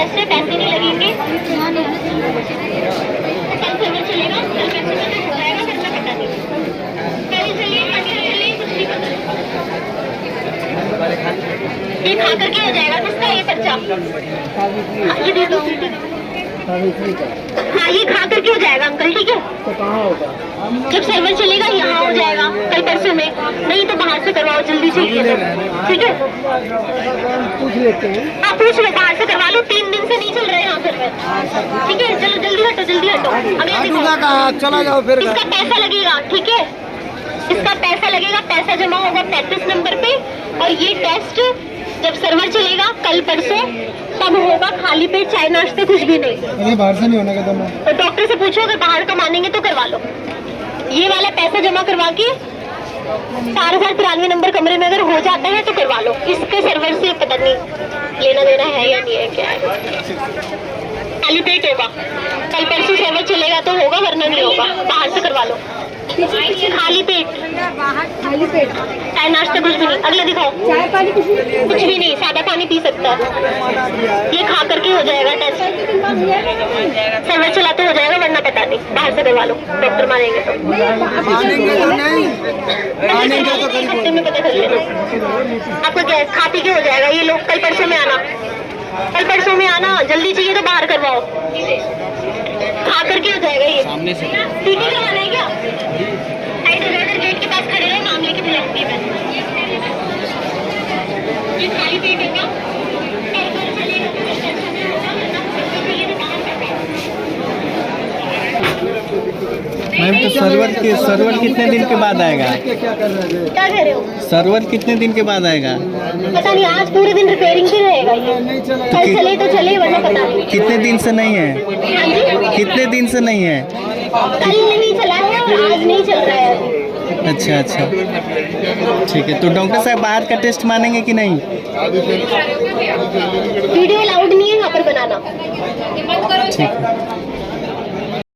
Test है, पैसे नहीं लगेंगे। कल सर्वर चलेगा, कल पैसे हो जाएगा, कितना पता नहीं। कल चलिए, मंडे चलिए, कुछ नहीं पता। ये खा करके हो जाएगा, किसका ये पर्चा? ये दे दो। हाँ, ये खा करके हो जाएगा अंकल, ठीक है? तो कहाँ होगा? जब सर्वर चलेगा यहाँ हो जाएगा, कल परसों में। नहीं तो बाहर से करवाओ, जल्दी चाहिए तो, ठीक है? पूछ लेते हैं। हाँ, पूछ लो, बाहर से करवा लो। 3 दिन से नहीं चल रहे यहाँ सर्वर, ठीक है? चलो जल्दी हटो, जल्दी हटो। अगला देखो, चला जाओ फिर। इसका पैसा लगेगा, ठीक है? इसका पैसा लगेगा, पैसा जमा होगा 35 नंबर पे। और ये टेस्ट जब सर्वर चलेगा कल परसों तब होगा, खाली पेट, चाय नाश्ते कुछ भी नहीं। अभी बाहर से नहीं होने का दम। तो डॉक्टर से पूछो, अगर बाहर का मानेंगे तो करवा लो। ये वाला पैसा जमा करवा के 4093 नंबर कमरे में अगर हो जाता है तो करवा लो। इसके सर्वर से पता नहीं लेना देना है या नहीं है, क्या है। खाली पेट होगा, कल परसों सर्वर चलेगा तो होगा, वरना नहीं होगा। बाहर से करवा लो, खाली पेट। खाली पेट, चाय नाश्ता कुछ भी नहीं। अगला दिखाओ। चाय पानी कुछ नहीं? कुछ भी नहीं, सादा पानी पी सकता है। ये खा करके हो जाएगा टेस्ट। सर्वर चला तो हो जाएगा, वरना पता नहीं। बाहर से करवा लो, डॉक्टर मानेंगे तो। मानेंगे तो नहीं, मानेंगे तो एक हफ्ते में पता कर लेना। आपको क्या है, खा पी के हो जाएगा। ये लोग कल परसों में आना, कल परसों में आना। जल्दी चाहिए तो बाहर करवाओ, खा करके हो जाएगा। ये सामने से टीटी करवाना है क्या? साइड हो जाकर गेट के पास खड़े रहो, नाम लेके बुलाऊंगी मैं। ये खाली पेट होगा, कल कल चलेगा तो कल परसों में होगा, वरना चाहिए तो बाहर करवाओ। मैम तो सर्वर कितने दिन के बाद आएगा? क्या कर रहे थे? क्या कह रहे हो? सर्वर कितने दिन के बाद आएगा? पता नहीं, आज पूरे दिन रिपेयरिंग पे रहेगा ये। नहीं चला। कल चले तो चले, वरना पता नहीं। कितने दिन से नहीं है? हाँ जी, कितने दिन से नहीं है? कल नहीं चला है और आज नहीं चल रहा है अभी। अच्छा अच्छा, ठीक है। तो डॉक्टर साहब बाहर का टेस्ट मानेंगे कि नहीं? वीडियो अलाउड नहीं है यहाँ पर बनाना। ठीक है।